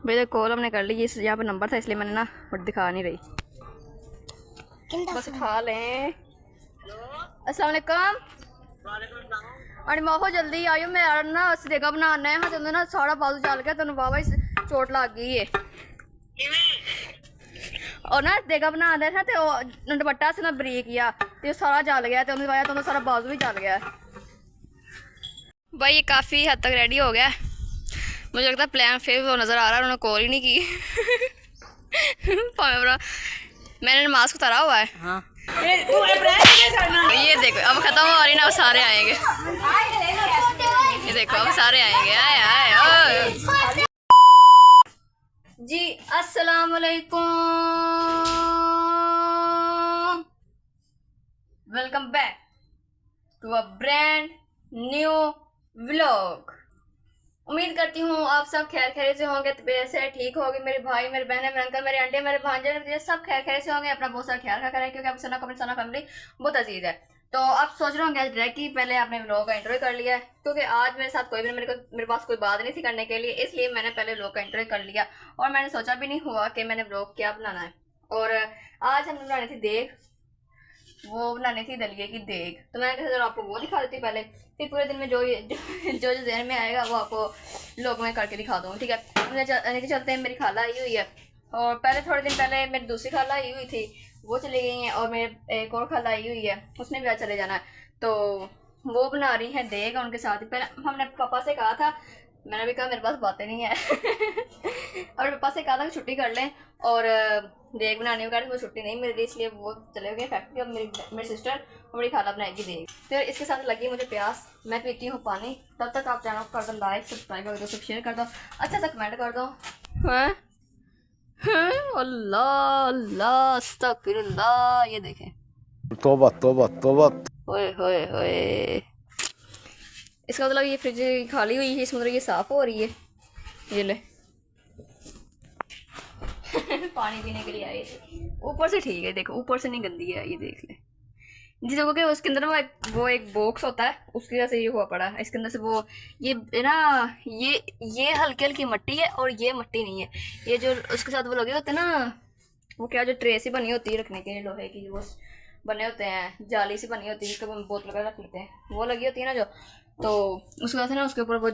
भैया कॉल हमने कर ली, इस यहाँ पर नंबर था इसलिए मैंने ना बट दिखा नहीं रही। बस खा लें। अस्सलाम वालेकुम। अरे माहो जल्दी आयो, मैं ना सदेगा बनाना है। हाँ तुमने ना सारा बाजू चल गया, तेन वाह चोट लग गई है। और ना देगा बना दे ना तो दुपट्टा से ना बरीक किया तो सारा जल गया, तो वजह तो सारा बाजू भी जल गया। भाई ये काफ़ी हद तक रेडी हो गया। मुझे लगता है प्लान फेल वो नज़र आ रहा है, उन्होंने कॉल ही नहीं की। मैंने मास्क उतारा हुआ है। हाँ। ये देखो अब ख़त्म हो रही ना, अब सारे आएंगे। ये देखो अब सारे आएंगे। आए आए जी अस्सलाम वालेकुम, welcome back to a brand new vlog. उम्मीद करती हूँ आप सब खैर खैरियत से होंगे, तबीयत से ठीक होगी। मेरे भाई, मेरे बहन, मेरे अंकल, मेरे आंटी, मेरे भांजे, मेरे सब खैर खैरियत से होंगे। अपना बहुत सारा ख्याल रखा करें, क्योंकि आप सना फैमिली बहुत अजीज है। तो आप सोच रहे होंगे डायरेक्ट कि पहले आपने व्लॉग का इंटरव्यू कर लिया है, क्योंकि आज मेरे साथ कोई भी मेरे पास कोई बात नहीं थी करने के लिए, इसलिए मैंने पहले व्लॉग का इंटरव्यू कर लिया। और मैंने सोचा भी नहीं हुआ कि मैंने व्लॉग क्या बनाना है। और आज हमने बनानी थी देग, वो बनानी थी दलिए की देग। तो मैंने कहा आपको वो दिखा देती पहले, फिर पूरे दिन में जो जहन में आएगा वो आपको व्लॉग में करके दिखा दूँगी, ठीक है। नीचे चलते हैं। मेरी खाला आई हुई है, और पहले थोड़े दिन पहले मेरी दूसरी खाला आई हुई थी, वो चली गई हैं। और मेरे एक और खाला आई हुई है, उसने भी आज चले जाना है। तो वो बना रही है देग उनके साथ ही। पहले हमने पापा से कहा था, मैंने भी कहा मेरे पास बातें नहीं है। और पापा से कहा था कि छुट्टी कर लें, और देग बनाने वगैरह वो छुट्टी नहीं मिल रही, इसलिए वो चले गए फैक्ट्री। अब मेरी सिस्टर और बड़ी खाला बनाएगी देग। फिर इसके साथ लगी मुझे प्यास, मैं पीती हूँ पानी। तब तक आप चैनल को कर दो लाइक, सब्सक्राइब कर दो, सब शेयर कर दो, अच्छा सा कमेंट कर दो। हाँ अल्लाह अल्लाह अस्तगफिरुल्लाह। ये देखें, तौबा तौबा तौबा। ओए होए होए। इसका मतलब ये फ्रिज खाली हुई है, इसमें मतलब ये साफ़ हो रही है। ये ले पानी पीने के लिए आए थे। ऊपर से ठीक है, देखो ऊपर से नहीं गंदी है, ये देख ले। जिस जगह के उसके अंदर वो एक बॉक्स होता है, उसकी वजह से ये हुआ पड़ा है। इसके अंदर से वो ये ना ये हल्की हल्की मिट्टी है, और ये मिट्टी नहीं है। ये जो उसके साथ वो लगे होते हैं ना, वो क्या जो ट्रे सी बनी होती है रखने के लिए, लोहे की वो बने होते हैं, जाली सी बनी होती है, जिसको बोतल वगैरह रख लेते हैं, वो लगी होती है ना जो। तो उसके बाद ना उसके ऊपर वो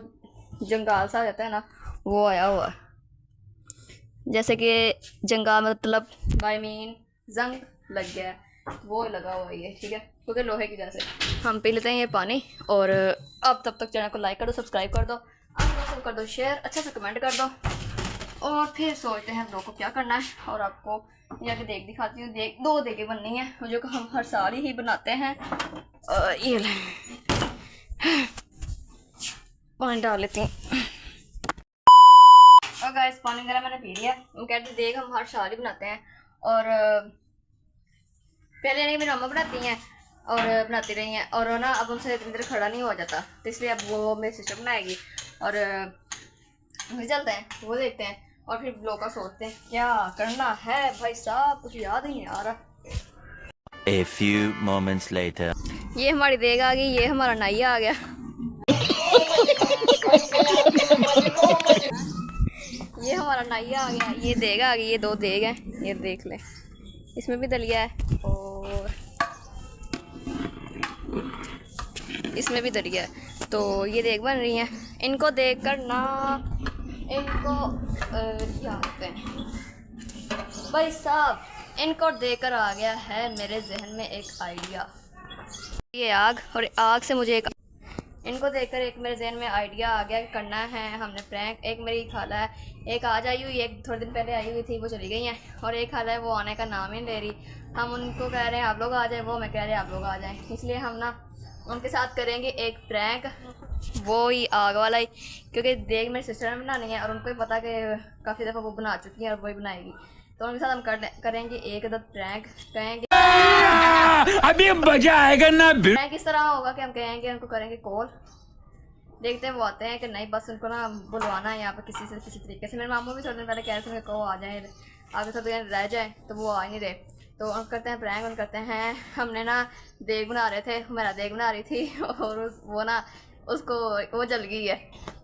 जंगाल सा आ जाता है ना, वो आया हुआ। जैसे कि जंगाल मतलब बाई मीन जंग लग गया है, वो लगा हुआ है ये, ठीक है, क्योंकि लोहे की वजह से। हम पी लेते हैं ये पानी। और अब तब तक चैनल को लाइक कर दो, सब्सक्राइब कर दो, आप सब कर दो शेयर, अच्छा सा कमेंट कर दो। और फिर सोचते हैं लोगों को क्या करना है। और आपको जाके देख दिखाती हूँ। देख दो देगे बननी है जो कि हम हर साल ही बनाते हैं। ये पानी डाल लेती हूँ। और गाइस पानी वगैरह मैंने पी लिया। हम कहते देख हम हर साल ही बनाते हैं, और पहले नहीं मेरी मम्मा बनाती हैं और बनाती रही हैं, और ना अब उनसे इतनी देर खड़ा नहीं हो जाता, तो इसलिए अब वो मेरी सिस्टर बनाएगी। और चलते हैं वो देखते हैं, और फिर ब्लॉग का सोचते हैं क्या करना है। भाई साहब कुछ याद ही नहीं आ रहा। A few moments later. ये हमारी देग आ गई, ये हमारा नाइया आ गया। ये हमारा नाइया आ गया, ये देग आ गई, ये दो देग हैं, ये देख ले। इसमें भी दलिया है और इसमें भी दलिया है। तो ये देग बन रही हैं। इनको देख कर ना इनको क्या होते हैं भाई साहब, इनको देखकर आ गया है मेरे जहन में एक आइडिया। ये आग, और आग से मुझे एक इनको देखकर एक मेरे जहन में आइडिया आ गया कि करना है हमने प्रैंक। एक मेरी खाला है, एक आज आई हुई, एक थोड़े दिन पहले आई हुई थी, वो चली गई हैं। और एक खाला है वो आने का नाम ही नहीं ले रही। हम उनको कह रहे हैं आप लोग आ जाएं, वो मैं कह रहे हैं आप लोग आ जाएं। इसलिए हम ना उनके साथ करेंगे एक प्रैंक, वो ही आग वाला ही, क्योंकि देख मेरी सिस्टर ने बनानी है और उनको भी पता कि काफ़ी दफ़ा वो बना चुकी है और वही बनाएगी। तो उनके साथ हम करेंगे एक दो प्रैंक। कहेंगे अभी मजा आएगा ना। प्रैंक इस तरह होगा कि हम कहेंगे उनको, करेंगे कॉल, देखते हैं वो आते हैं कि नहीं, बस उनको ना बुलवाना है यहाँ पे किसी से किसी तरीके से। मेरे मामू भी थोड़े दिन पहले कह रहे थे को आ जाए, आगे थोड़े दिन रह जाए, तो वो आ ही नहीं रहे। तो उन करते हैं प्रैंक, उन करते हैं हमने ना देग बना रहे थे, मेरा देग बना रही थी और वो ना उसको वो जल गई है।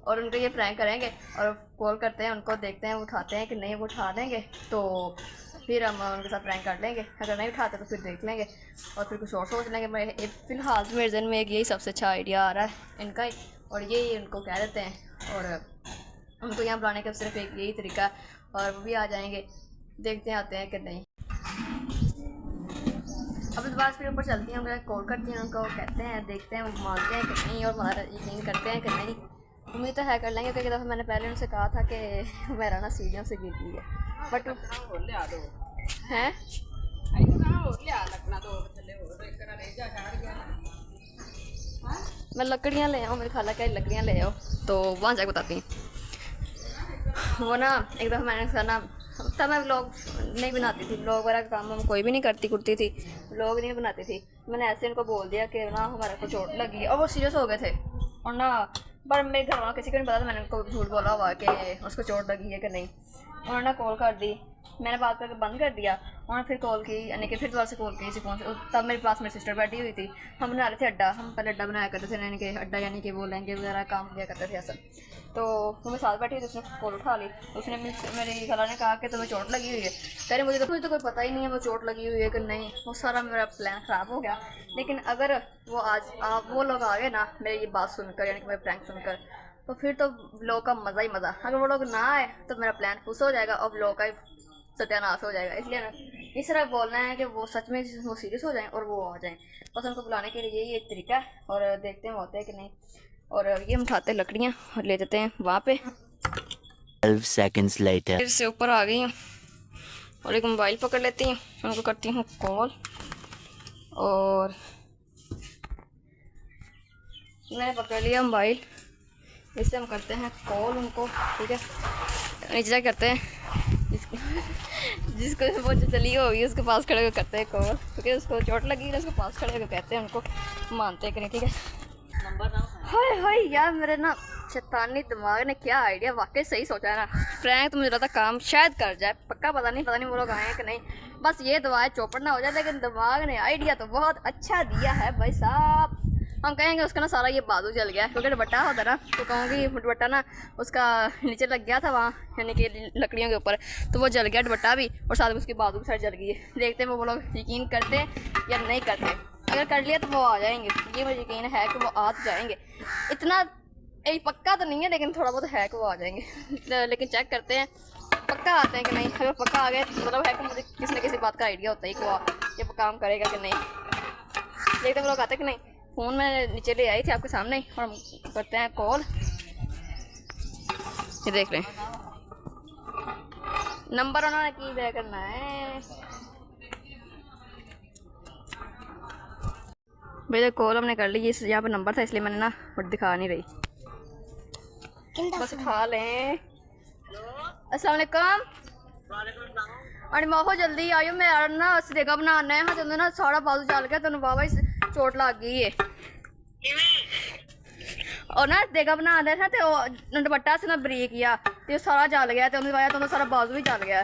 और उनको ये प्रैंक करेंगे और कॉल करते हैं उनको, देखते हैं वो उठाते हैं कि नहीं, वो उठा देंगे तो फिर हम उनके साथ प्रैंक कर लेंगे, अगर नहीं उठाते तो फिर देख लेंगे और फिर कुछ और सोच लेंगे। मैं फ़िलहाल मेरे जहन में एक यही सबसे अच्छा आइडिया आ रहा है इनका ही, और यही उनको कह देते हैं और उनको यहाँ बुलाने का सिर्फ एक यही तरीका है और वो भी आ जाएंगे। देखते हैं आते हैं कि नहीं। अब दोबारा फिर ऊपर चलती हैं, उनको कॉल करती हैं, उनको कहते हैं, देखते हैं वो मानते हैं कि नहीं और हमारा यकीन करते हैं कि नहीं। उम्मीद तो है कर लेंगे, क्योंकि दफ़ा मैंने पहले उनसे कहा था कि मेरा ना सीढ़ियों से गिर गई है, बट हैं मैं लकड़ियाँ ले आऊँ, मेरे खाला क्या लकड़ियाँ ले आओ, तो वहाँ जाकर बताती हूँ। वो ना एक दफ़ा मैंने उसका ना, तब मैं व्लॉग नहीं बनाती थी, व्लॉग वगैरह का काम हम कोई भी नहीं करती थी, व्लॉग नहीं बनाती थी। मैंने ऐसे उनको बोल दिया कि ना हमारे को चोट लगी और वो सीरियस हो गए थे और ना, पर मेरे घर वालों किसी को नहीं पता था, मैंने उनको झूठ बोला हुआ कि उसको चोट लगी है कि नहीं। उन्होंने कॉल कर दी, मैंने बात करके बंद कर दिया, उन्होंने फिर कॉल की, यानी कि फिर दोबारा से कॉल की फ़ोन से। तब मेरे पास मेरी सिस्टर बैठी हुई थी, हम बना रहे थे अड्डा, हम पहले अड्डा बनाया करते थे, यानी कि अड्डा यानी कि वो लहंगे वगैरह काम किया करते थे ऐसा। तो वो मेरे साथ बैठी हुई थी, उसने कॉल उठा ली, उसने मेरी खाला ने कहा कि तुम्हें चोट लगी हुई है। कह रही मुझे तो कोई पता ही नहीं है वो चोट लगी हुई है कि नहीं। वो सारा मेरा प्लान ख़राब हो गया। लेकिन अगर वो आज वो लोग आ गए ना मेरी ये बात सुनकर, यानी कि मेरे प्रैंक सुनकर, तो फिर तो व्लॉग का मज़ा ही मज़ा। अगर वो लोग ना आए तो मेरा प्लान फुस हो जाएगा और व्लॉग का सत्यानाश हो जाएगा। इसलिए ना इस तरह बोलना है कि वो सच में वो सीरियस हो जाएं और वो आ जाएं। बस उनको बुलाने के लिए यही एक तरीका है और देखते हैं वो होते हैं कि नहीं। और ये हम उठाते हैं लकड़ियाँ और ले जाते हैं वहाँ पे। 12 seconds later. फिर से ऊपर आ गई हूँ और एक मोबाइल पकड़ लेती हूँ, उनको करती हूँ कॉल और मैंने पकड़ लिया मोबाइल, इससे हम करते हैं कॉल उनको। ठीक है, नीचे करते हैं जिसको वो जो चली होगी उसके पास खड़े होकर करते हैं कॉल, क्योंकि उसको चोट लगी है, उसके पास खड़े होकर कहते हैं, उनको मानते हैं कि नहीं। ठीक है, हाय हाय यार मेरे ना शैतानी दिमाग ने क्या आइडिया वाकई सही सोचा है ना। प्रैंक तो मुझे लगता काम शायद कर जाए, पक्का पता नहीं वो लोग आए हैं कि नहीं। बस ये दुआ है चौपट ना हो जाए, लेकिन दिमाग ने आइडिया तो बहुत अच्छा दिया है भाई साहब। हम कहेंगे उसका ना सारा ये बाजू जल गया, क्योंकि दुपट्टा होता ना, तो कहूँगी दुपट्टा ना उसका नीचे लग गया था वहाँ, यानी कि लकड़ियों के ऊपर, तो वो जल गया दुपट्टा भी और साथ में उसकी बाजू भी साइड जल गई है। देखते हैं वो लोग यकीन करते या नहीं करते। अगर कर लिया तो वो आ जाएंगे, ये मुझे यकीन है कि वो आ तो जाएंगे। इतना पक्का तो नहीं है, लेकिन थोड़ा बहुत है कि वो आ जाएंगे। लेकिन चेक करते हैं पक्का आते हैं कि नहीं। अगर पक्का आ गए तो मतलब है कि मुझे किसी न किसी बात का आइडिया होता है कि वो ये काम करेगा कि नहीं। देखते हैं वो लोग आते कि नहीं। फ़ोन मैं नीचे ले आई थी आपके सामने ही, और हम करते हैं कॉल। ये देख रहे हैं नंबर उन्होंने की दिया करना है भैया। कॉल हमने कर ली, इस यहाँ पे नंबर था इसलिए मैंने ना बट दिखा नहीं रही, बस उठा लें। अस्सलाम वालेकुम। अरे माहो जल्दी आयो, मैं ना देगा बनाना है। हाँ तेन ना सारा बाजू चल गया, तेन बाबा चोट लग गई है और ना देगा बना दे तो दुपट्टा से ना बरीक किया तो सारा जल गया, तो वजह तो सारा बाजू भी जल गया।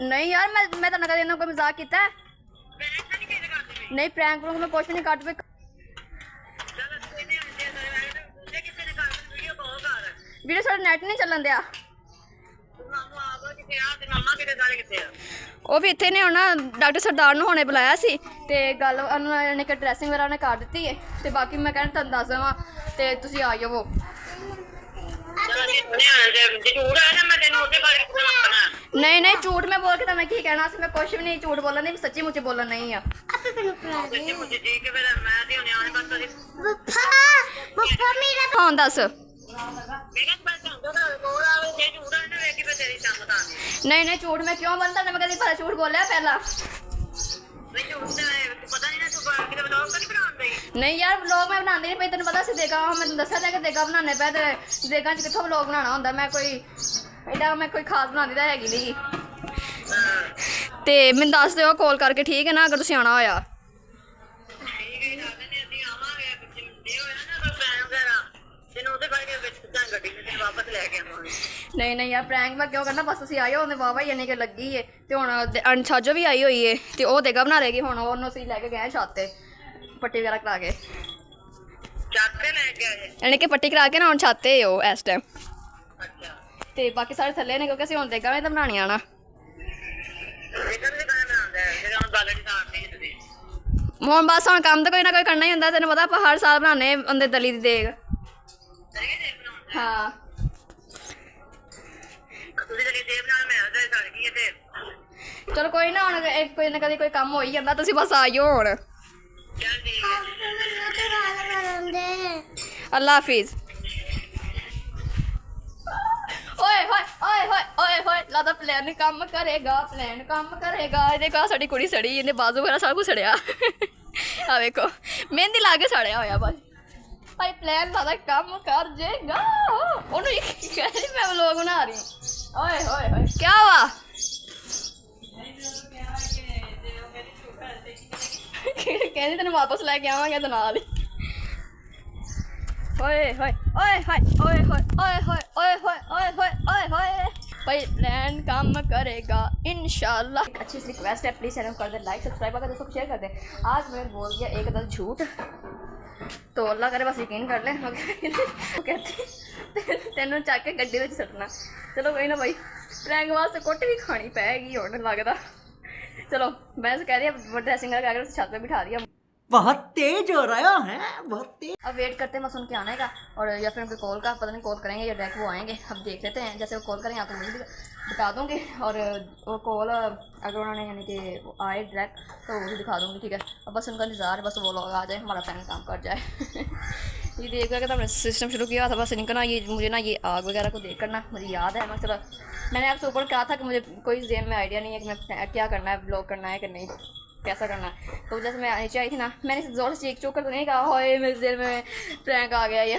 नहीं यार मैं तो नका देना कोई मजाक किया है। नहीं प्रैंक में कुछ नहीं काट पे वीडियो सारा नेट नहीं चलन दिया। ਉਹ ਵੀ ਇੱਥੇ ਨੇ ਹੁਣ ਡਾਕਟਰ ਸਰਦਾਰ ਨੂੰ ਹੁਣੇ ਬੁਲਾਇਆ ਸੀ ਤੇ ਗੱਲ ਉਹਨਾਂ ਨੇ ਕਿ ਡਰੈਸਿੰਗ ਵਗੈਰਾ ਉਹਨੇ ਕਰ ਦਿੱਤੀ ਹੈ ਤੇ ਬਾਕੀ ਮੈਂ ਕਹਿੰਦਾ ਤੁਹਾਨੂੰ ਦੱਸ ਦੇਵਾਂ ਤੇ ਤੁਸੀਂ ਆ ਜਾਵੋ। नहीं नहीं झूठ में बोल के तो मैं की कहना मैं कुछ भी नहीं झूठ बोलना नहीं, सच्ची मुझे बोलना नहीं है। हाँ दस नहीं नहीं झूठ में क्यों बनता, मैं कभी भला झूठ बोलिया पहला। नहीं यार व्लॉग मैं बनाती नहीं पई, तेन पता देगा मैं दसा था कि देगा बनाने पे देगा कितों व्लॉग बनाना होंदा। मैं कोई एडा मैं कोई खास बनाती तो हैगी नहीं। ते मैनूं दस दिओ कॉल करके, ठीक है ना, अगर तुसीं आना होया। नहीं नहीं यार प्रैंक मैं क्यों करना, बस तुसीं आइओ। उन्हें वाह वाह यानी कि लगी है तो हुण अनसाजो भी आई हुई है तो वह देगा बना लेगी। हुण उन्होंने असीं लैके गए छत ते पट्टी वगैरह करा के। यानी कि पट्टी करा के ना हुण छाते हो इस टाइम ते बाकी सारे थल्ले ने क्योंकि असीं हुण ते गाने तां बनाने आना हुण बस हुण कम्म तां कोई ना कोई करना ही हुंदा तैनूं पता आपां हर साल बनाने हुंदे दली दी देग हाँ चलो कोई ना हुण कोई ना कदी कोई कम्म हो ही जांदा तुसीं बस आइयो हुण अल्लाह हाफिज ओए होए ओए होए ओए होए लादा प्लान काम करेगा ये देखो साड़ी कुड़ी सड़ी इहदे बाजू वगैरह सब कुछ सड़िया आ देखो मेहंदी ला के सड़िया होया बस भाई प्लान लादा काम कर जेगा ओनू कहली मैं व्लॉग बना रही हूं ओए होए होए क्या हुआ कहनी तेन वापस लेके आवांगे तो नाल ही ओए होए ओए होए ओए होए ओए होए ओए होए ओए होए ओए होए भाई प्लान काम करेगा इंशाल्लाह अच्छी सी रिक्वेस्ट है प्लीज चैनल कर दे लाइक सब्सक्राइब अगर दोस्तों शेयर कर दे आज मैंने बोल दिया एक दस झूठ तो अल्लाह करे बस यकीन कर ले वो कहती तेनों चक के गड्डी में सटना चलो कोई ना भाई प्रैंक वास्ते कोटी भी खानी पैगी होने लगता चलो मैं कह रही हूँ ड्रेसिंग लगा कर छत पे बिठा दिया बहुत तेज हो रहा है बहुत तेज अब वेट करते हैं बस उनके आने का और या फिर उनके कॉल का पता नहीं कॉल करेंगे या डायरेक्ट वो आएंगे अब देख लेते हैं जैसे वो कॉल करेंगे आपको मुझे भी बता दूँगी और वो कॉल अगर उन्होंने यानी कि आए डायरेक्ट तो वो भी दिखा दूँगी ठीक है अब बस उनका इंतजार है बस वो लोग आ जाए हमारा प्लान काम कर जाए ये देख कर हमने सिस्टम शुरू किया था बस इनका ना ये मुझे ना ये आग वगैरह को देख कर ना मुझे याद है मैं चलो मैंने आपसे ऊपर कहा था कि मुझे कोई जेन में आइडिया नहीं है कि मैं क्या करना है ब्लॉग करना है कि नहीं कैसा करना है तो जैसे मैं नीचे आई थी ना मैंने ज़ोर से चीख चोक कर तो नहीं कहा होए मेरे दिल में प्रैंक आ गया ये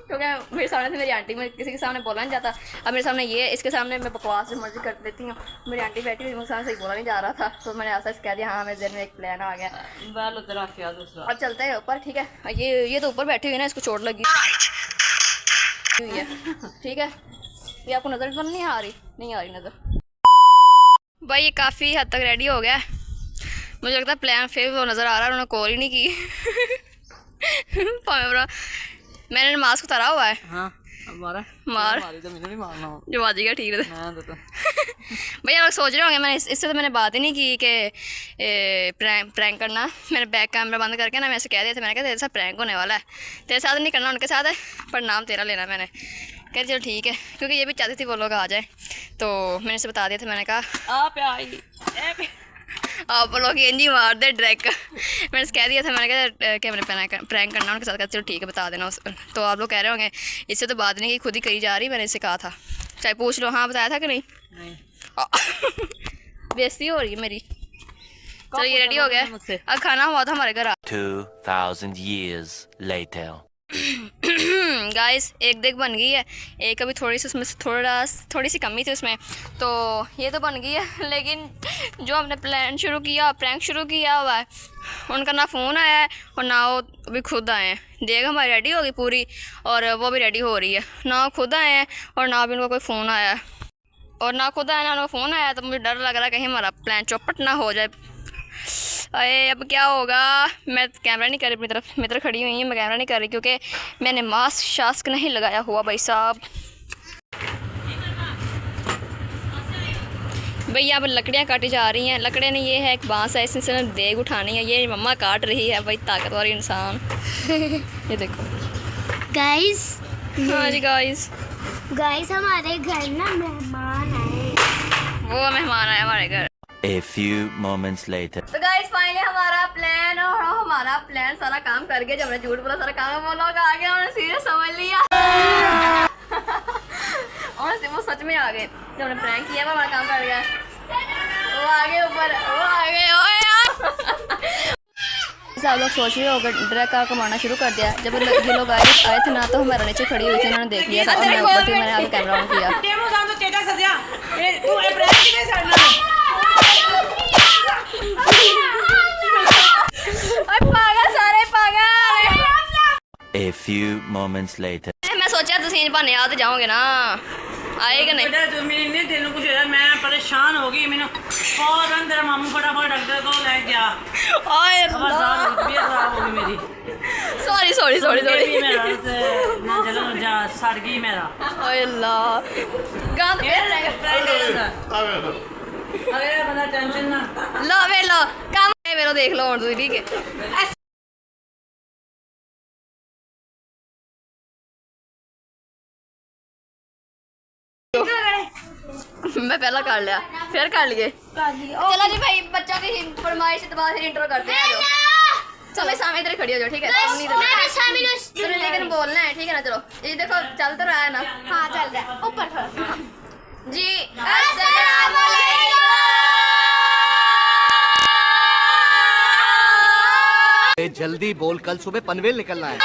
क्योंकि मेरे सामने से मेरी आंटी में किसी के सामने बोला नहीं जाता अब मेरे सामने ये इसके सामने मैं बकवास से मर्जी कर देती हूँ मेरी आंटी बैठी हुई मुझे सामने से बोला नहीं जा रहा था तो मैंने ऐसा कह दिया हाँ मेरे दिल में एक प्लान आ गया अब चलते हैं ऊपर ठीक है ये तो ऊपर बैठी हुई ना इसको चोट लगी हुई है ठीक है ये आपको नज़र तो नहीं आ रही नज़र भाई ये काफ़ी हद तक रेडी हो गया मुझे लगता है प्लान फिर वो नज़र आ रहा है उन्होंने कॉल ही नहीं की मैंने मास्क उतारा हुआ है हाँ मार तो मैंने नहीं मारना जो बाजीगा ठीक है भैया लोग सोच रहे होंगे मैंने इससे तो मैंने बात ही नहीं की कि प्रैंक करना मैंने बैक कैमरा बंद करके ना मैं ऐसे कह दिया था मैंने कहा तेरे साथ प्रैंक होने वाला है तेरे साथ नहीं करना उनके साथ है पर नाम तेरा लेना मैंने कह चलो ठीक है क्योंकि ये भी चाहती थी वो लोग आ जाए तो मैंने इसे बता दिया था मैंने कहा आप लोग इंजी मार दे डायरेक्ट मैंने कह दिया था मैंने कहा कि मैंने प्रैंक करना उनके साथ कहा चलो ठीक है बता देना तो आप लोग कह रहे होंगे इससे तो बात नहीं की खुद ही करी जा रही मैंने इसे कहा था चाहे पूछ लो हाँ बताया था कि नहीं बेइज्जती हो रही है मेरी चलो ये रेडी हो गया अब खाना हुआ था हमारे घर 2000 years later. गाइस एक देख बन गई है एक अभी थोड़ी सी उसमें थोड़ी सी कमी थी उसमें तो ये तो बन गई है लेकिन जो हमने प्लान शुरू किया प्रैंक शुरू किया हुआ है उनका ना फ़ोन आया है और ना वो अभी खुद आए हैं देख हमारी रेडी होगी पूरी और वो भी रेडी हो रही है ना वो खुद आए हैं और ना भी उनका कोई फ़ोन आया है और ना खुद आया ना उनका फ़ोन आया तो मुझे डर लग रहा है कहीं हमारा प्लान चौपट ना हो जाए अरे अब क्या होगा मैं कैमरा नहीं कर रही अपनी तरफ मेरी तरफ खड़ी हुई है मैं कैमरा नहीं कर रही क्योंकि मैंने मास्क शास्क नहीं लगाया हुआ भाई साहब भाई यहाँ पर लकड़ियाँ काटी जा रही हैं लकड़ियाँ नहीं ये है एक बांस है इससे देग उठानी है ये मम्मा काट रही है भाई ताकतवर इंसान ये देखो गाइस हाँ जी गाइस हमारे घर ना मेहमान आए वो मेहमान आया हमारे घर A few moments later. तो गाइस फाइनली हमारा प्लान और हमारा प्लान सारा काम कर गया जब हमने झूठ बोला सारा काम वो लोग आ गए उन्होंने सीरियस समझ लिया और वो सच में आ गए जब हमने प्रैंक किया हमारा काम कर गया वो आ गए ऊपर वो आ गए ओए आप लोग सोच रहे होगा ड्रैग का कमाना शुरू कर दिया जब ये लोग आए थे ना तो हमारा नीचे खड़ी हुई थी उन्होंने देख लिया था और मैं ऊपर थी मैंने आगे कैमरा ऑन किया A few moments later. मैं सोचा तुम बहाने आ तो जाओगे ना आएगा नहीं। बेटा तुम नहीं तेन कुछ होया मैं परेशान हो गई मैंने फौरन तेरा मामू फटाफट डॉक्टर को ले गया ओए आवाज तबीयत खराब हो गई मेरी सॉरी सॉरी सॉरी सॉरी मेरा ना चलो जा सड़ गई मेरा ओए अल्लाह गांद पे अरे बंदा टेंशन ना लो वे लो काम है मेरा देख लो और तुम ठीक है। मैं पहला कर लिया फिर कर लिए चलो जी भाई बच्चों की फरमाइश के बाद फिर इंट्रो करते हैं। चलो सामने इधर खड़ी हो जाओ ठीक है। चलो लेकिन बोलना है ठीक है ना। चलो ये देखो चल तो रहा है ना। हाँ चल रहा है ऊपर थोड़ा सा जी। अस्सलाम वालेकुम। जल्दी बोल कल सुबह पनवेल निकलना है।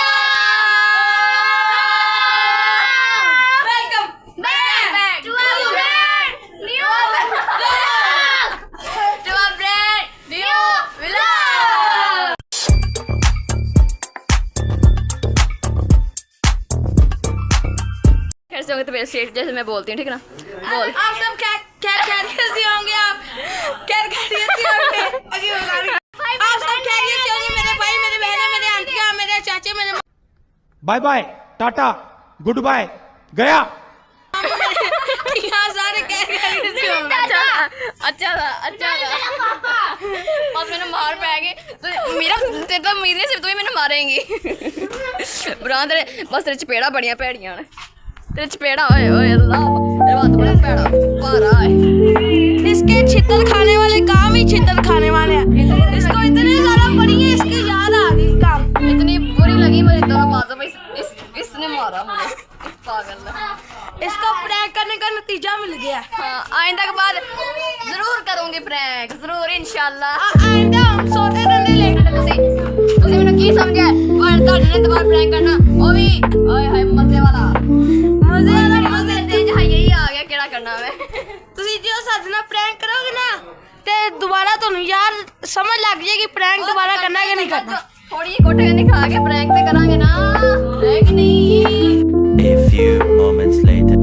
कैसे होंगे तो मेरे सेठ जैसे मैं बोलती हूँ ठीक है ना। बोल आप सब खैरियत से होंगे। आप खैरियत से होंगे। आप सब खैरियत से होंगे। मेरे भाई मेरे बहनें मेरे आंटियाँ मेरे चाचे मेरे bye bye tata good bye गया। यहाँ सारे खैरियत से होंगे। अच्छा था और मैंने मार पाएगी तो मेरा तेरे तो उम्मीद नहीं सिर्फ तू ही मैंने मारेंगी। बुरा तेरे बस तेरे चपेड़ा बड़ियां भैड़ियां ने तेरे चपेड़ा ओए ओए अल्लाह तेरे बात बड़ा भैड़ा भारा है। इसके छितर खाने वाले काम ही छितर खाने वाले हैं। इसको इतने ज्यादा पड़ी है इसकी याद आ गई काम। इतनी बुरी लगी मुझे तो बात भाई इसने मारा मुझे पागल ने। इसको प्रैंक करने का नतीजा मिल गया। हाँ आइंदा के बाद जरूर करूंगी प्रैंक जरूर इंशाल्लाह। आइंदा हम सोते रहने लेंगे। ਤੁਸੀਂ ਮੈਨੂੰ ਕੀ ਸਮਝਿਆ ਪਰ ਤੁਹਾਡੇ ਨੇ ਦੁਬਾਰਾ ਪ੍ਰੈਂਕ ਕਰਨਾ ਉਹ ਵੀ ਓਏ ਹਾਏ ਮਜ਼ੇ ਵਾਲਾ ਮਜ਼ੇ ਤੇ ਜਹਾ ਯਹੀ ਆ ਗਿਆ ਕਿਹੜਾ ਕਰਨਾ ਵੇ। ਤੁਸੀਂ ਜੋ ਸਾਡੇ ਨਾਲ ਪ੍ਰੈਂਕ ਕਰੋਗੇ ਨਾ ਤੇ ਦੁਬਾਰਾ ਤੁਹਾਨੂੰ ਯਾਰ ਸਮਝ ਲੱਗ ਜਾਏਗੀ ਪ੍ਰੈਂਕ ਦੁਬਾਰਾ ਕਰਨਾ ਕਿ ਨਹੀਂ ਕਰਨਾ। ਥੋੜੀ ਜਿਹੀ ਕੋਟੇ ਕੰਨੀ ਖਾ ਕੇ ਪ੍ਰੈਂਕ ਤੇ ਕਰਾਂਗੇ ਨਾ ਹੈ ਕਿ ਨਹੀਂ। A few moments later.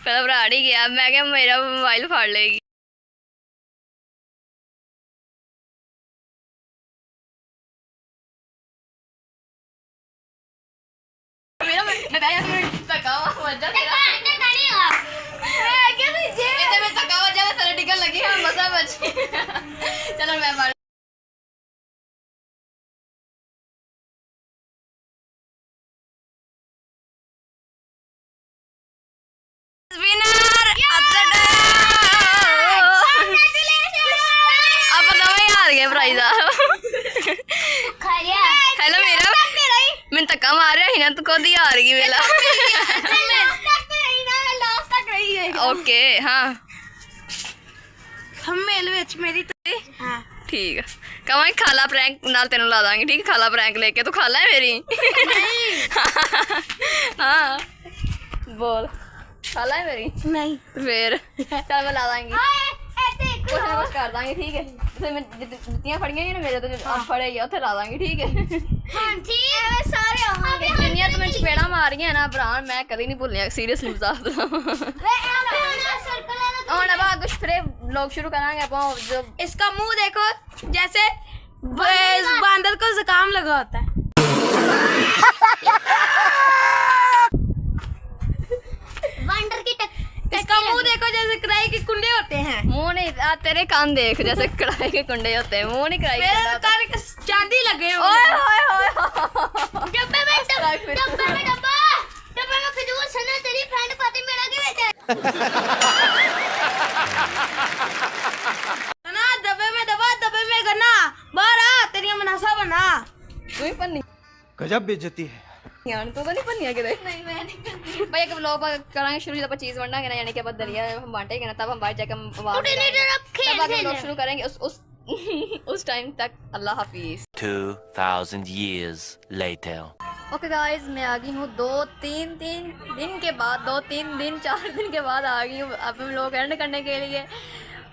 पहला भरा ही गया मैं क्या मेरा मोबाइल फाड़ लेगी। मेरा मैं धक्का वजह मैं धक्का वजह तेरे टिकट लगी है मसा बच। चलो मैं मार हेलो मेरा मैं धक्का मार रहा ही ना तू खुद ही आ रही मेला। ओके हाँ हम मेल विच मेरी हाँ ठीक है कमाई खाला प्रैंक नाल तेन ला दांगी ठीक है। खाला प्रैंक लेके तू खाला है मेरी। हाँ बोल खाला है मेरी नहीं फिर चल मैं ला दांगी कुछ ना कुछ कर दांगी ठीक है। तो मैं जितनियां फड़ियां हैं ना मेरे तो अब फड़े ही उथे ला दांगी ठीक है। हाँ ठीक है सारे होंगे। जिन्नियां तुम्हें चपेड़ा मारियां ना भरा मैं कभी नहीं भूलिया सीरियसली मजाक और अब आगे फिर लोग शुरू करांगे अपन जो इसका मुंह देखो जैसे बंदर को जुकाम लगा होता है। वंडर की इसका मुंह देखो जैसे कढ़ाई के कुंडे होते हैं। मुंह नहीं तेरे कान देख जैसे कढ़ाई के कुंडे होते हैं मुंह नहीं कढ़ाई मेरे के कान के चांदी लगे हैं। ओए ओए ओए डब्बे में खजूर सना तेरी फ्रेंड पाती मेरा के बेटा ना डब्बे में दबा डब्बे में गन्ना बाहर आ तेरी मनासा बना। तू ही पन्नी गजब बेइज्जती है। यार तू तो नहीं पन्निया के नहीं मैं नहीं भाई एक व्लॉग करांगे शुरू जब चीज वंडांगे ना यानी कि अपन दलिया हम बांटेंगे ना तब हम बाहर जाकर हम तब आगे व्लॉग शुरू करेंगे उस टाइम तक अल्लाह हाफिज। 2000 years later. ओके गाइस, मैं आ गई हूँ 2-3 दिन के बाद, 2-3 दिन 4 दिन के बाद आ गई हूँ अपने लोग एंड करने के लिए।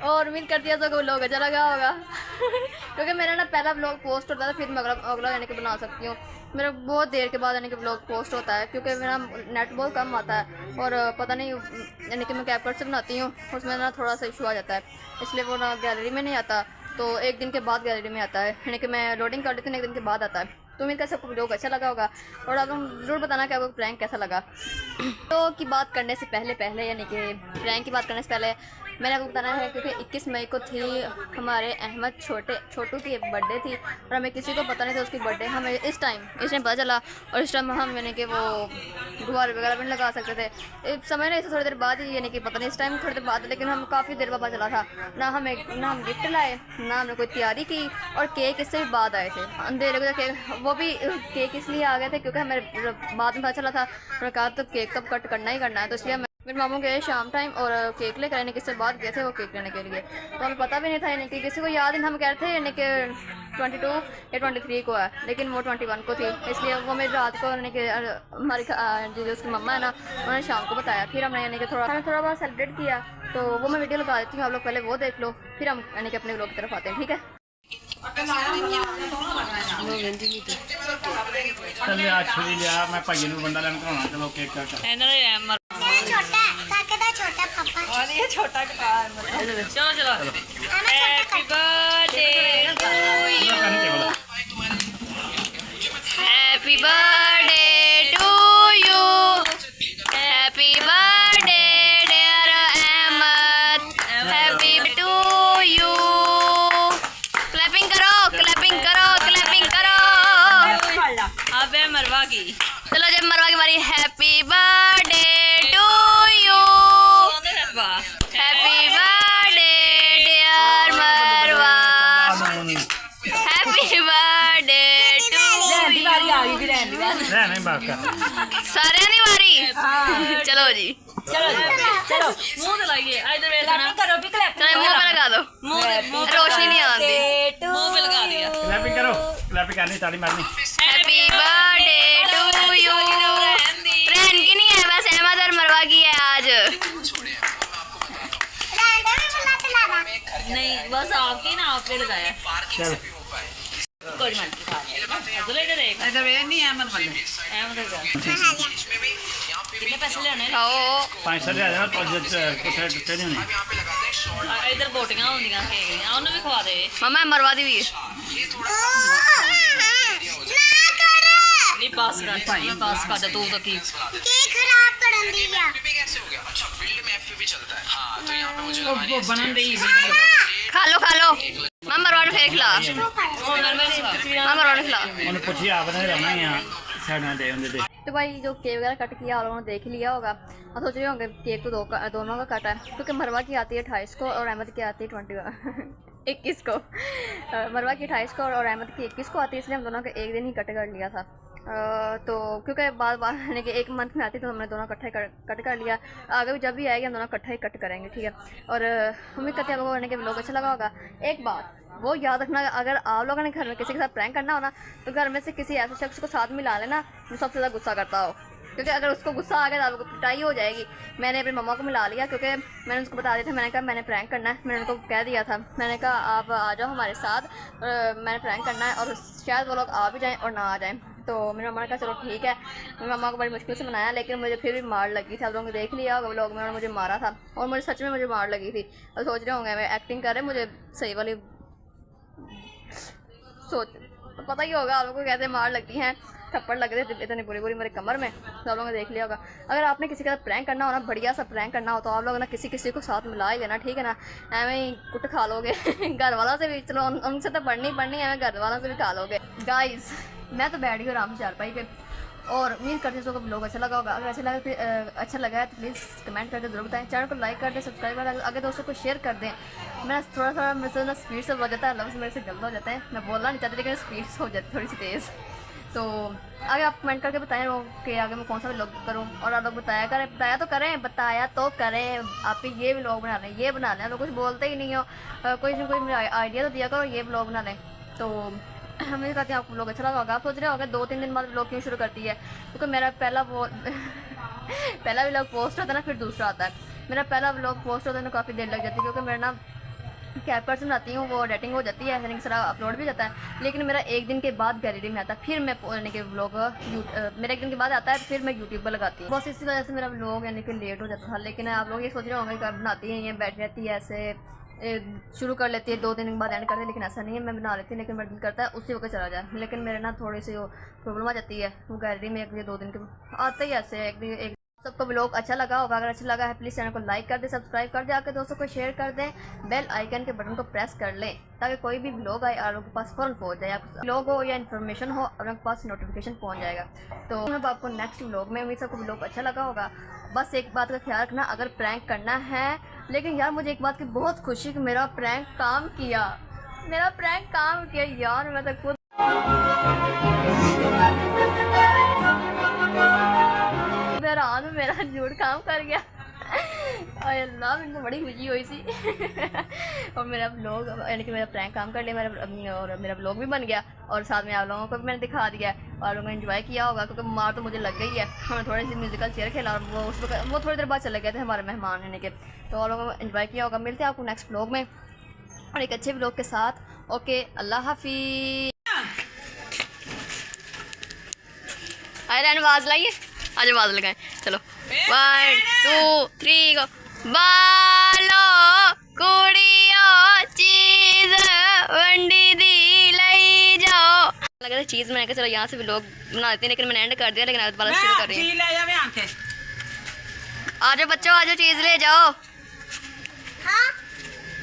और उम्मीद करती है तो लोग अच्छा लगा होगा क्योंकि मेरा ना पहला व्लॉग पोस्ट होता था, फिर मैं अगला यानी कि बना सकती हूँ। मेरा बहुत देर के बाद यानी कि व्लॉग पोस्ट होता है क्योंकि मेरा नेट बहुत कम आता है और पता नहीं यानी कि मैं कैपकट से बनाती हूँ, उसमें ना थोड़ा सा इशू आ जाता है, इसलिए वो ना गैलरी में नहीं आता, तो एक दिन के बाद गैलरी में आता है, यानी कि मैं लोडिंग कर देती हूँ, एक दिन के बाद आता है। तो उम्मीद कर सबको व्लॉग अच्छा लगा होगा और आप लोग ज़रूर बताना कि आपको प्रैंक कैसा लगा। तो की बात करने से पहले यानी कि प्रैंक की बात करने से पहले मैंने आपको बताना है क्योंकि 21 मई को थी हमारे अहमद छोटू की बर्थडे थी और हमें किसी को पता नहीं था उसकी बर्थडे, हमें इस टाइम पता चला और इस टाइम हम यानी कि वो गुब्बारे वगैरह भी नहीं लगा सकते थे। समय नहीं, थोड़ी देर बाद ही यानी कि पता नहीं इस टाइम थोड़ी देर बाद, लेकिन हम काफ़ी देर बाद पता चला था। ना हम गिफ्ट लाए, ना हमने कोई तैयारी की और केक इससे भी बाद आए थे अंधेरे को। केक वो भी केक इसलिए आ गए थे क्योंकि हमें बाद में पता चला था, उन्होंने कहा तो केक तो कट करना ही करना है, तो इसलिए मेरे मामू गए शाम टाइम और केक लेकर यानी कि इससे बात गए थे वो केक लेने के लिए। तो हमें पता भी नहीं था यानी कि किसी को याद नहीं, हम कह रहे थे यानी कि 22 या 23 को है, लेकिन वो 21 को थी, इसलिए वो मेरी रात को यानी कि हमारी जो उसकी मम्मा है ना उन्होंने शाम को बताया। फिर हमने यानी कि हमने थोड़ा बहुत सेलिब्रेट किया, तो वो मैं वीडियो लगा देती हूँ, आप लोग पहले वो देख लो, फिर हम यानी कि अपने व्लॉग की तरफ आते हैं, ठीक है। चल आज छुरी लिया मैं भाई ਨੂੰ ਬੰਦਾ ਲੈਣ ਕਰਾਉਣਾ, ਚਲੋ ਕੇਕ ਕੱਟ। ਇਹਨਾਂ ਦੇ छोटा काके दा छोटा पापा और ये छोटा कार चलो चलो happy birthday to you, happy birthday to you, happy birthday dear Ahmed, happy to you. Clapping करो क्लैपिंग करो क्लैपिंग करो। अब है मरवा की, चलो जब मरवा की बारी, happy birthday to you, happy birthday dear Marwa, happy birthday to you. नहीं बात कर सारे नहीं मारी, चलो जी चलो चलो मुंह तो लाइए, इधर देखना करो भी क्लैप, चलो मुंह पे लगा दो, मुंह रोशनी नहीं आती, मुंह पे लगा दिया। क्लैपिंग करो, क्लैपिंग करनी, ताली मारनी। Happy birthday to you. Friend की नहीं है, बस अहमद और मरवा की है आज, नहीं बस आपकी ना, आपने लगाया। चल कोई मत खा ले, इधर देख, इधर वे नहीं अहमद वाले अहमद कितने पैसे लेने खाओ, 500 ले जाना तो कुछ टुटे नहीं होने। इधर बोटियां होंदियां केक दी, ਉਹਨੂੰ ਵੀ ਖਵਾ ਦੇ ਮਮਾ ਮਰਵਾ ਦੀ ਵੀ नहीं पास कर भाई, पास कर दे तू तो की खराब करन दी या वो बनन दे खा लो मैं मरवा फेंक ला, मैं मरवा खिला। ਉਹਨੂੰ ਪੁੱਛੀ आपने रहना ही यहाँ साइड में दे उनके दे। तो भाई जो केक वगैरह कट किया आप लोगों ने देख लिया होगा और सोच रहे होंगे केक तो दोनों का कटा है क्योंकि मरवा की आती है 28 को और अहमद की आती है 21 को। मरवा की 28 को और अहमद की 21 को आती है, इसलिए हम दोनों का एक दिन ही कट कर लिया था। तो क्योंकि बार यानी कि एक मंथ में आती तो हमने दोनों इकट्ठा कट कर लिया, आगे भी जब भी आएगी हम दोनों इकट्ठा ही कट करेंगे, ठीक है। और उम्मीद करते हैं आप लोगों को व्लॉग अच्छा लगा होगा। एक बात वो याद रखना, अगर आप लोगों ने घर में किसी के साथ प्रैंक करना हो ना तो घर में से किसी ऐसे शख्स को साथ मिला लेना जो सबसे ज़्यादा गुस्सा करता हो, क्योंकि अगर उसको गुस्सा आ गया तो आपको पिटाई हो जाएगी। मैंने अपनी मम्मा को मिला लिया क्योंकि मैंने उसको बता दिया था, मैंने कहा मैंने प्रैंक करना है, मैंने उनको कह दिया था, मैंने कहा आप आ जाओ हमारे साथ, मैंने प्रैंक करना है और शायद वो लोग आ भी जाएँ और ना आ जाएँ। तो मेरी मम्मा ने कहा चलो ठीक है, मेरी मम्मा को बड़ी मुश्किल से मनाया, लेकिन मुझे फिर भी मार लगी थी। आप लोगों ने देख लिया होगा व्लॉग में, उन्होंने मुझे मारा था और मुझे सच में मुझे मार लगी थी। और सोच रहे होंगे मैं एक्टिंग कर रहे, मुझे सही वाली सोच तो पता ही होगा आप लोगों को कैसे मार लगती हैं, थप्पड़ लग रहे थे इतनी बुरी मेरे कमर में, तो आप लोगों ने देख लिया होगा। अगर आपने किसी के साथ प्रैंक करना हो ना, बढ़िया सा प्रैंक करना हो, तो आप लोग ना किसी को साथ मिला ही लेना, ठीक है ना। एवं ही कुट खा लोगे घर वालों से भी, चलो उनसे तो पढ़नी एवं घर वालों से भी खा लोगे। गाइस मैं तो बैठ गई आराम से चारपाई पे और उम्मीद करती हूँ आपको व्लॉग अच्छा लगा होगा। अगर अच्छा लगा है तो प्लीज़ कमेंट करके ज़रूर बताएं, चैनल को लाइक कर दें, सब्सक्राइब कर दें, आगे दोस्तों को शेयर कर दें। मैं थोड़ा मेरे से ना स्पीड से हो जाता है, लफ्ज़ मेरे से जल्द हो जाते हैं, मैं बोलना नहीं चाहती लेकिन स्पीड से हो जाती थोड़ी सी तेज़। तो आगे आप कमेंट करके बताएं कि आगे मैं कौन सा व्लॉग करूँ, और आप लोग बताया तो करें आप ये व्लॉग बना लें, ये बना लें। आप लोग कुछ बोलते ही नहीं हो, कोई ना कोई आइडिया तो दिया करो, ये व्लॉग बना लें। तो मुझे कहते हैं आपको व्लॉग अच्छा लगा होगा। आप सोच रहे होंगे 2-3 दिन बाद व्लॉग क्यों शुरू करती है, क्योंकि मेरा पहला व्लॉग पोस्ट होता है ना, फिर दूसरा आता है। मेरा पहला व्लॉग पोस्ट होता है ना काफ़ी देर लग जाती है, क्योंकि मेरा ना कैपर से बनाती हूँ, वो एडिटिंग हो जाती है, यानी कि सारा अपलोड भी जाता है। लेकिन मेरा 1 दिन के बाद गैलरी में आता है, फिर मैं यानी कि व्लॉग मेरा 1 दिन के बाद आता है, फिर मैं यूट्यूब पर लगाती हूँ। बस इसी वजह से मेरा व्लॉग यानी कि लेट हो जाता था। लेकिन आप लोग ये सोच रहे होंगे कि बनाती हैं ये बैठ रहती है ऐसे शुरू कर लेती है 2-3 दिन बाद एंड करती है, लेकिन ऐसा नहीं है। मैं बना लेती हूँ, लेकिन मेरा दिल करता है उसी वक्त चला जाए। लेकिन मेरे ना थोड़ी सी प्रॉब्लम आ जाती है, वो गैलरी में 1-2 दिन के आते ही ऐसे एक सबको व्लॉग अच्छा लगा होगा। अगर अच्छा लगा है प्लीज़ चैनल को लाइक कर दें, सब्सक्राइब कर दें, आके दोस्तों को शेयर कर दें, बेल आइकन के बटन को प्रेस कर लें ताकि कोई भी व्लॉग आए आप लोगों के पास फ़ौरन पहुंच जाए। आप व्लॉग हो या इन्फॉर्मेशन हो आप लोगों के पास नोटिफिकेशन पहुंच जाएगा। तो मैं आपको नेक्स्ट व्लॉग में, उम्मीद सबको व्लॉग अच्छा लगा होगा। बस एक बात का ख्याल रखना, अगर प्रैंक करना है, लेकिन यार मुझे एक बात की बहुत खुशी कि मेरा प्रैंक काम किया यार। मैं तो खुद मेरा झूठ काम कर गया। और अल्लाह मेरे को बड़ी खुशी हुई सी और मेरा व्लॉग यानी कि मेरा प्रैंक काम कर लिया और मेरा व्लॉग भी बन गया, और साथ में आप लोगों को भी मैंने दिखा दिया और लोगों ने एंजॉय किया होगा, क्योंकि मार तो मुझे लग गई है। हमने थोड़ी सी म्यूजिकल चेयर खेला और वो थोड़ी देर बाद चले गए थे हमारे मेहमान यानी कि, तो आप लोगों ने एंजॉय किया होगा। मिलते हैं आपको नेक्स्ट व्लॉग में और एक अच्छे व्लॉग के साथ। ओके, अल्लाह हाफिज़। आवाज़ लाइए, आज आवाज़ लगाएं, चलो 1 2 3 गो। बालो कुड़ियो चीज वंडी दी लई जाओ। लगा था चीज़ मैंने कहा चलो यहाँ से भी लोग बना देते हैं, लेकिन मैंने एंड कर दिया। लेकिन आज शुरू कर रही हूँ। आ जाओ बच्चों, आ जाओ, चीज़ ले जाओ। हाँ?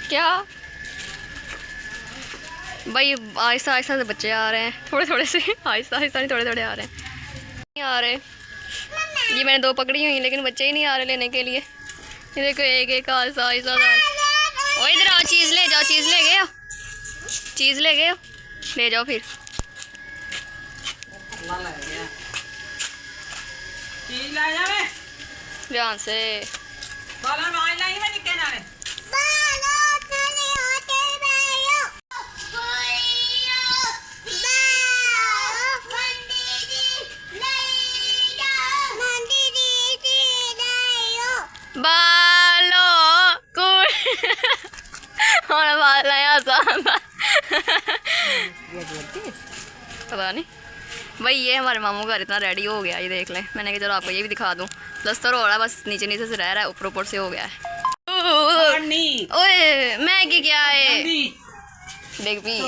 क्या भाई, आहिस्ता आहिस्ता से बच्चे आ रहे हैं, थोड़े थोड़े से, आहिस्ता आहिस्ता नहीं, थोड़े थोड़े आ रहे हैं। नहीं आ रहे, ये मैंने 2 पकड़ी हुई, लेकिन बच्चे ही नहीं आ रहे लेने के लिए। ये देखो एक आहिस्ता आहिस्ता। ओ इधर आओ, चीज़ ले जाओ, चीज़ ले गए हो, चीज़ ले गए हो, ले जाओ फिर। ध्यान से बालो पता नहीं भाई, ये हमारे मामू घर इतना रेडी हो गया, ये देख लें। मैंने कहा चलो आपको ये भी दिखा दूँ। प्लस्तर हो रहा है, बस नीचे नीचे से रह रहा है, ऊपर ऊपर से हो गया है। ओए मैगी क्या है, देख भी।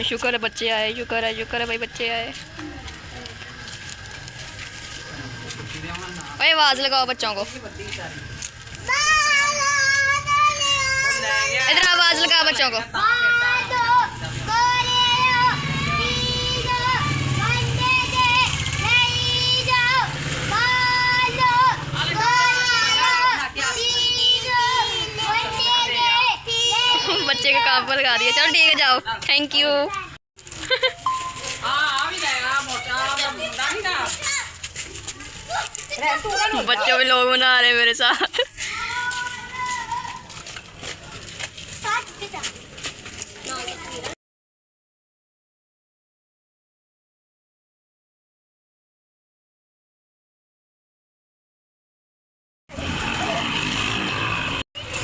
शुक्र है बच्चे आए, शुक्र है भाई बच्चे आए। भाई आवाज़ लगाओ बच्चों को, इधर आवाज़ लगाओ बच्चों को। बच्चे के काम पर लगा दिया। चलो ठीक है, जाओ, थैंक यू। बच्चों भी लोग बना रहे हैं मेरे साथ।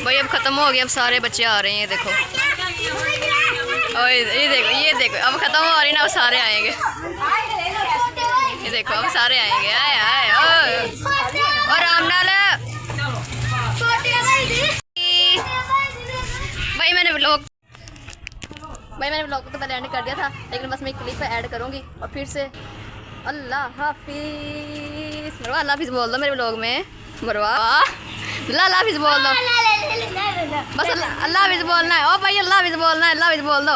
भाई अब ख़त्म हो गया, अब सारे बच्चे आ रहे हैं, देखो। और ये देखो अब ख़त्म हो रही ना, अब सारे आएंगे। ये देखो अब सारे आएंगे, आए और राम नाल। भाई मैंने व्लॉग तो पहले एंड कर दिया था, लेकिन बस मैं एक क्लिप ऐड करूँगी और फिर से अल्लाह हाफिज़। मरवा अल्लाह हाफिज़ बोल दो मेरे व्लॉग में, मरवा अल्लाह हाफिज़ बोल दो, बस अल्लाह हाफिज़ बोलना है। ओ भाई अल्लाह हाफिज़ बोलना है, अल्लाह हाफिज़ बोल दो।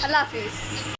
अल्लाह हाफिज़।